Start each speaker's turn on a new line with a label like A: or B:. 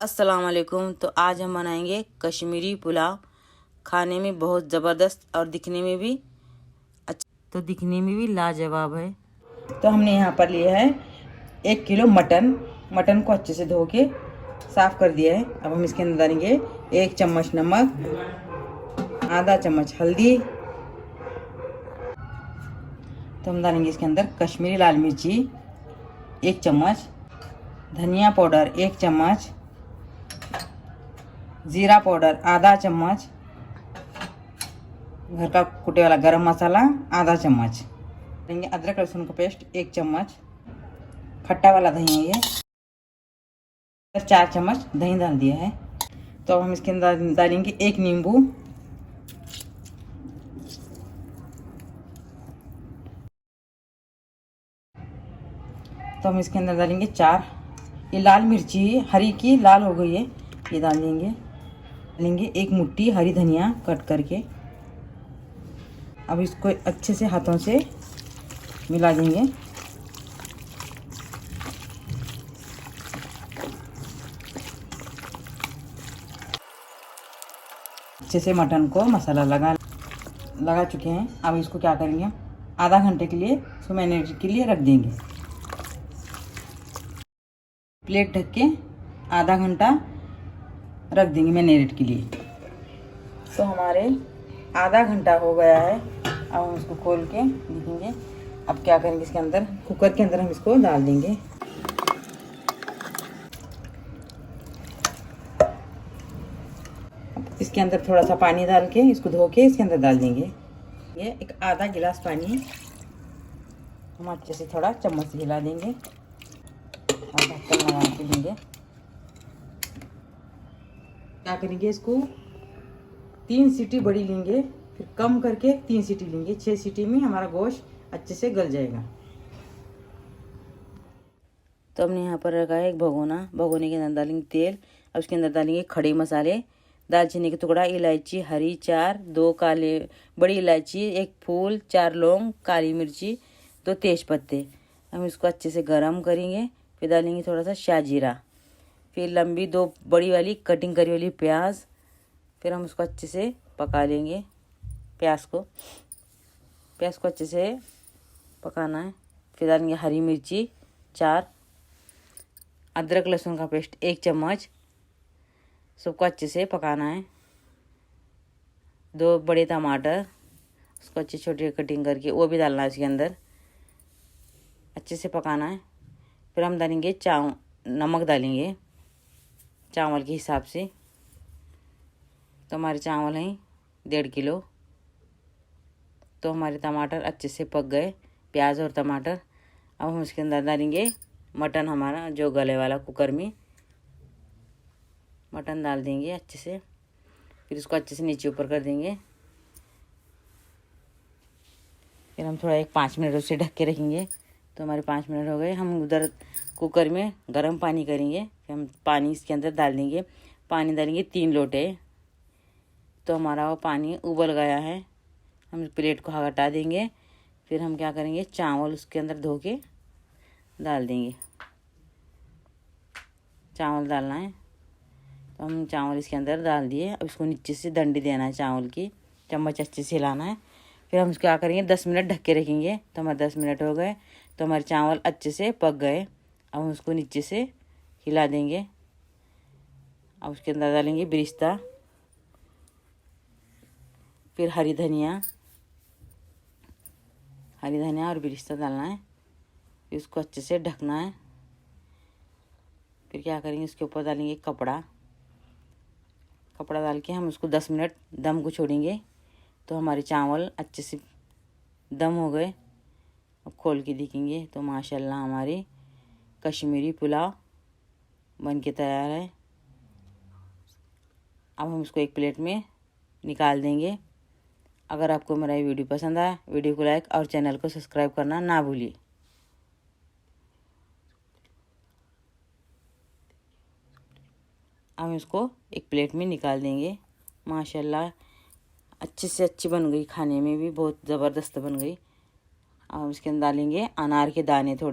A: अस्सलाम वालेकुम। तो आज हम बनाएंगे कश्मीरी पुलाव। खाने में बहुत ज़बरदस्त और दिखने में भी अच्छा, तो दिखने में भी लाजवाब है। तो हमने यहाँ पर लिया है 1 किलो मटन को अच्छे से धो के साफ़ कर दिया है। अब हम इसके अंदर डालेंगे 1 चम्मच नमक, आधा चम्मच हल्दी। तो हम डालेंगे इसके अंदर कश्मीरी लाल मिर्ची 1 चम्मच, धनिया पाउडर 1 चम्मच, जीरा पाउडर आधा चम्मच, घर का कुटे वाला गरम मसाला आधा चम्मच, लेंगे अदरक लहसुन का पेस्ट 1 चम्मच, खट्टा वाला दही है ये 4 चम्मच दही डाल दिया है। तो अब हम इसके अंदर डालेंगे 1 नींबू, तो हम इसके अंदर डालेंगे 4 ये लाल मिर्ची हरी की लाल हो गई है, ये डाल देंगे। लेंगे 1 मुट्ठी हरी धनिया कट करके। अब इसको अच्छे से हाथों से मिला देंगे। अच्छे से मटन को मसाला लगा चुके हैं। अब इसको क्या करेंगे, आधा घंटे के लिए इसको मैरिनेट के लिए रख देंगे। प्लेट ढक के आधा घंटा रख देंगे मैरिनेट के लिए। तो हमारे आधा घंटा हो गया है। अब हम इसको खोल के देखेंगे। अब क्या करेंगे, इसके अंदर कुकर के अंदर हम इसको डाल देंगे। अब इसके अंदर थोड़ा सा पानी डाल के इसको धो के इसके अंदर डाल देंगे। ये एक आधा गिलास पानी हम अच्छे से थोड़ा चम्मच से हिला देंगे और ढक्कन लगा के देंगे। क्या करेंगे, इसको 3 सीटी बड़ी लेंगे, फिर कम करके 3 सीटी लेंगे। 6 सीटी में हमारा गोश्त अच्छे से गल जाएगा। तो हमने यहाँ पर रखा है एक भगोना। भगोने के अंदर डालेंगे तेल। अब उसके अंदर डालेंगे खड़े मसाले, दालचीनी का टुकड़ा, इलायची हरी 4, 2 काले बड़ी इलायची, 1 फूल, 4 लौंग, काली मिर्ची, 2 तेज पत्ते। हम इसको अच्छे से गरम करेंगे। फिर डालेंगे थोड़ा सा शाहजीरा, फिर लंबी 2 बड़ी वाली कटिंग करी वाली प्याज। फिर हम उसको अच्छे से पका लेंगे। प्याज को अच्छे से पकाना है। फिर डालेंगे हरी मिर्ची 4, अदरक लहसुन का पेस्ट 1 चम्मच। सबको अच्छे से पकाना है। 2 बड़े टमाटर, उसको अच्छे छोटे कटिंग करके वो भी डालना है इसके अंदर। अच्छे से पकाना है। फिर हम डालेंगे नमक डालेंगे चावल के हिसाब से। तो हमारे चावल हैं 1.5 किलो। तो हमारे टमाटर अच्छे से पक गए, प्याज और टमाटर। अब हम इसके अंदर डालेंगे मटन, हमारा जो गले वाला कुकर में मटन डाल देंगे अच्छे से। फिर इसको अच्छे से नीचे ऊपर कर देंगे। फिर हम थोड़ा 5 मिनट उसे ढक के रखेंगे। तो हमारे 5 मिनट हो गए। हम उधर कुकर में गर्म पानी करेंगे। फिर हम पानी इसके अंदर डाल देंगे। पानी डालेंगे 3 लोटे। तो हमारा वो पानी उबल गया है। हम प्लेट को हटा देंगे। फिर हम क्या करेंगे, चावल उसके अंदर धो के डाल देंगे। चावल डालना है। तो हम चावल इसके अंदर डाल दिए। अब इसको नीचे से डंडी देना है चावल की, चम्मच अच्छे से हिलाना है। फिर हम क्या करेंगे, 10 मिनट ढक के रखेंगे। तो हमारे 10 मिनट हो गए। तो हमारे चावल अच्छे से पक गए। अब हम उसको नीचे से हिला देंगे। अब उसके अंदर डालेंगे बिरिस्ता, फिर हरी धनिया और बिरिस्ता डालना है। फिर उसको अच्छे से ढकना है। फिर क्या करेंगे, इसके ऊपर डालेंगे कपड़ा डाल के हम उसको 10 मिनट दम को छोड़ेंगे। तो हमारे चावल अच्छे से दम हो गए। अब खोल के देखेंगे तो माशाल्लाह हमारी कश्मीरी पुलाव बन के तैयार है। अब हम इसको एक प्लेट में निकाल देंगे। अगर आपको मेरा ये वीडियो पसंद आया, वीडियो को लाइक और चैनल को सब्सक्राइब करना ना भूलिए। हम इसको एक प्लेट में निकाल देंगे। माशाल्लाह अच्छे से अच्छी बन गई, खाने में भी बहुत ज़बरदस्त बन गई। अब इसके अंदर डालेंगे अनार के दाने थोड़े।